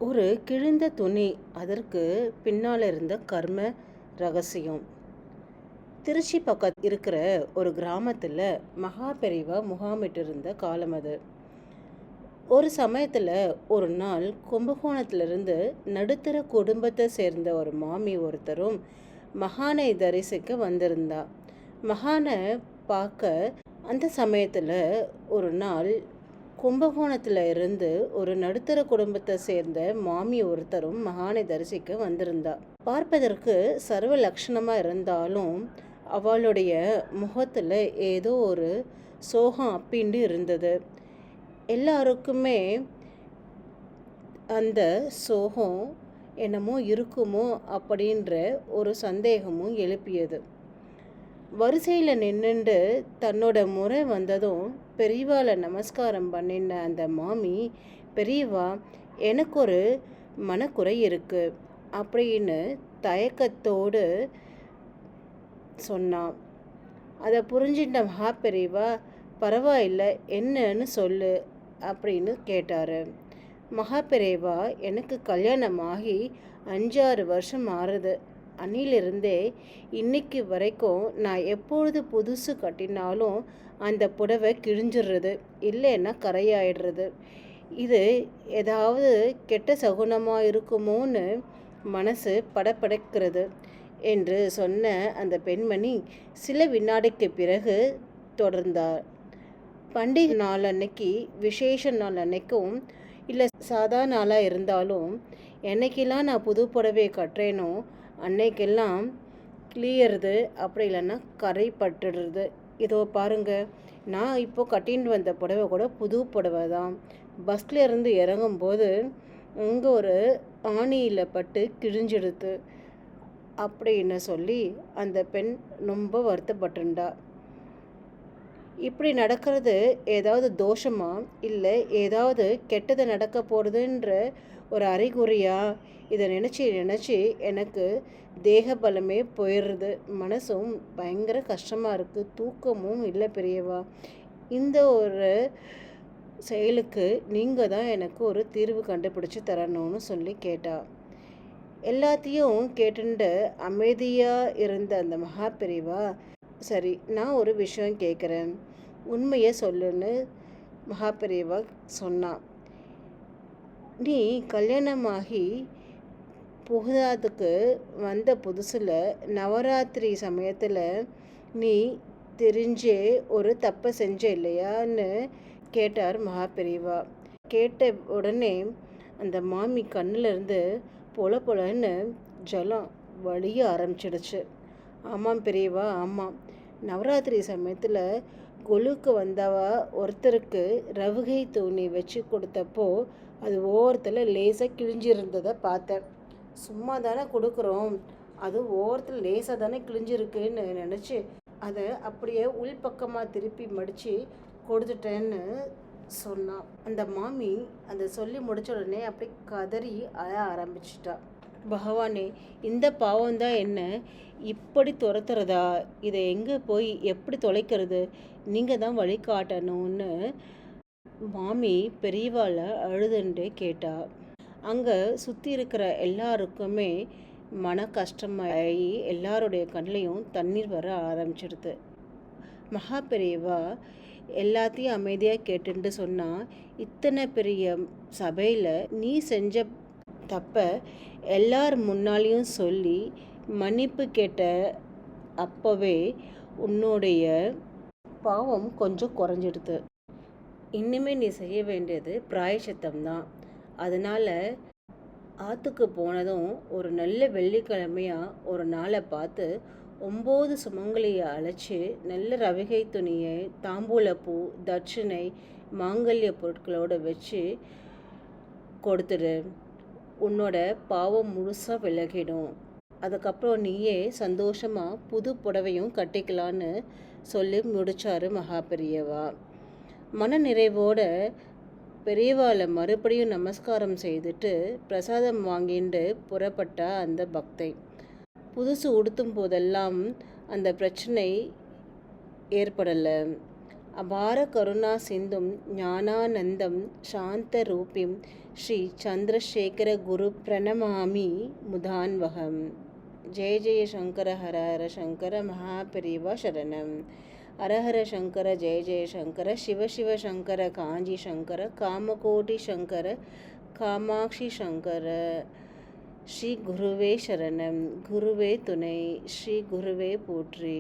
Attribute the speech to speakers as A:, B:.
A: ஒரு கிழிந்த துணி, அதற்கு பின்னால் இருந்த கர்ம ரகசியம். திருச்சி பக்கத்து இருக்கிற ஒரு கிராமத்தில் மகா பெரிவா முகாமிட்டு இருந்த காலம் அது. ஒரு சமயத்தில் ஒரு நாள் கும்பகோணத்திலிருந்து நடுத்தர குடும்பத்தை சேர்ந்த ஒரு மாமி ஒருத்தரும் மகானை தரிசிக்க வந்திருந்தா. மகானை பார்க்க அந்த சமயத்தில் ஒரு நாள் கும்பகோணத்தில் இருந்து ஒரு நடுத்தர குடும்பத்தை சேர்ந்த மாமி ஒருத்தரும் மகானை தரிசிக்க வந்திருந்தா. பார்ப்பதற்கு சர்வ லட்சணமாக இருந்தாலும் அவளுடைய முகத்தில் ஏதோ ஒரு சோகம் அப்பிண்டு இருந்தது. எல்லாருக்குமே அந்த சோகம் என்னமோ இருக்குமோ அப்படின்ற ஒரு சந்தேகமும் எழுப்பியது. வரிசையில் நின்றுண்டு தன்னோட முறை வந்ததும் பெரியவாளை நமஸ்காரம் பண்ணின அந்த மாமி, பெரியவா, எனக்கு ஒரு மனக்குறை இருக்குது அப்படின்னு தயக்கத்தோடு சொன்னான். அதை புரிஞ்சிட்ட மகா பெரியவா, பரவாயில்லை, என்னன்னு சொல்லு அப்படின்னு கேட்டார். மகா பெரியவா, எனக்கு கல்யாணமாகி 5-6 வருஷம் ஆறுது. அன்னிலிருந்தே இன்னைக்கு வரைக்கும் நான் எப்பொழுது புதுசு கட்டினாலும் அந்த புடவை கிழிஞ்சிடுறது, இல்லைன்னா கரையாயிடுறது. இது ஏதாவது கெட்ட சகுனமாக இருக்குமோன்னு மனசு படபடக்கிறது என்று சொன்ன அந்த பெண்மணி சில வினாடிக்கு பிறகு தொடர்ந்தார். பண்டிகை நாள் அன்னைக்கு, விசேஷ நாள் அன்னைக்கும், இல்லை சாதா நாளாக இருந்தாலும், என்னைக்கெல்லாம் நான் புது புடவை கட்டுறேனோ அன்னைக்கெல்லாம் கிளியறது, அப்படி இல்லைன்னா கரை பட்டுடுறது. இதோ பாருங்க, நான் இப்போ கட்டின்னு வந்த புடவை கூட புது புடவை தான். பஸ்ஸில் இருந்து இறங்கும்போது இங்கே ஒரு ஆணியில் பட்டு கிழிஞ்சிடுது அப்படின்னு சொல்லி அந்த பெண் ரொம்ப வருத்தப்பட்டுண்டா. இப்படி நடக்கிறது ஏதாவது தோஷமா, இல்லை ஏதாவது கெட்டது நடக்க போகிறதுன்ற ஒரு அறிகுறியா? இதை நினச்சி எனக்கு தேக பலமே போயிடுறது, மனசும் பயங்கர கஷ்டமாக இருக்குது, தூக்கமும் இல்லை பெரியவா. இந்த ஒரு செயலுக்கு நீங்கள் தான் எனக்கு ஒரு தீர்வு கண்டுபிடிச்சி தரணும்னு சொல்லி கேட்டா. எல்லாத்தையும் கேட்டுண்டு அமைதியாக இருந்த அந்த மகா பெரியவா, சரி, நான் ஒரு விஷயம் கேட்குறேன், உண்மையை சொல்லுன்னு மகா பெரியவா சொன்னான். நீ கல்யாணமாகி புகுதாதுக்கு வந்த புதுசில் நவராத்திரி சமயத்தில் நீ தெரிஞ்சே ஒரு தப்பை செஞ்ச இல்லையான்னு கேட்டார் மகா பெரியவா. கேட்ட உடனே அந்த மாமி கண்ணிலிருந்து பொல பொலன்னு ஜலம் வலிய ஆரம்பிச்சிடுச்சு. ஆமாம் பெரியவா, ஆமாம். நவராத்திரி சமயத்தில் கொலுக்கு வந்தவா ஒருத்தருக்கு ரவுகை துணி வச்சு கொடுத்தப்போ அது ஓரத்தில் லேசாக கிழிஞ்சிருந்ததை பார்த்தேன். சும்மா தானே கொடுக்குறோம், அது ஓரத்தில் லேசாக தானே கிழிஞ்சிருக்குன்னு நினச்சி அதை அப்படியே உள்பக்கமாக திருப்பி மடித்து கொடுத்துட்டேன்னு சொன்னான். அந்த மாமி அந்த சொல்லி முடிச்ச உடனே அப்படி கதறி அழ ஆரம்பிச்சிட்டா. பகவானே, இந்த பாவம்தான் என்ன இப்படி துரத்துறதா? இதை எங்கே போய் எப்படி தொலைக்கிறது? நீங்கள் தான் வழி காட்டணும்னு மாமி பெரியவாளை அழுதுண்டே கேட்டா. அங்கே சுற்றி இருக்கிற எல்லாருக்குமே மன கஷ்டமாகி எல்லாருடைய கண்ணிலையும் தண்ணீர் வர ஆரம்பிச்சிடுது. மகா பெரியவா எல்லாத்தையும் அமைதியாக கேட்டுட்டு சொன்னால், இத்தனை பெரிய சபையில் நீ செஞ்ச தப்பை எல்லார் முன்னாலேயும் சொல்லி மன்னிப்பு கேட்ட அப்போவே உன்னுடைய பாவம் கொஞ்சம் குறைஞ்சிடுது. இன்னுமே நீ செய்ய வேண்டியது பிராயச்சித்தம்தான். அதனால் ஆற்றுக்கு போனதும் ஒரு நல்ல வெள்ளிக்கிழமையாக ஒரு நாளை பார்த்து 9 சுமங்கலியை அழைச்சி நல்ல ரவிகை துணியை, தாம்பூலப்பூ, தட்சிணை, மாங்கல்ய பொருட்களோடு வச்சு கொடுத்துடு. உன்னோட பாவம் முழுசாக விலகிடும். அதுக்கப்புறம் நீயே சந்தோஷமாக புது புடவையும் கட்டிக்கலான்னு சொல்லி முடித்தார் மகா பெரியவா. மன நிறைவோட பெரியவாளை மறுபடியும் நமஸ்காரம் செய்துட்டு பிரசாதம் வாங்கிட்டு புறப்பட்டா அந்த பக்தை. புதுசு உடுத்தும் போதெல்லாம் அந்த பிரச்சனை ஏற்படலை. அபார கருணா சிந்தும் ஞானானந்தம் சாந்த ரூபிம் ஸ்ரீ சந்திரசேகர குரு பிரணமாமி முதான்வகம். ஜெய ஜெய சங்கர ஹர ஹர சங்கர மகாபெரிவா சரணம். ஹரஹர சங்கர ஜெய ஜெய சங்கர சிவ சிவ சங்கர காஞ்சி சங்கர காமகோட்டி சங்கர காமாட்சி சங்கர. ஸ்ரீ குருவே சரணம், குருவே துணை, ஸ்ரீ குருவே போற்றி.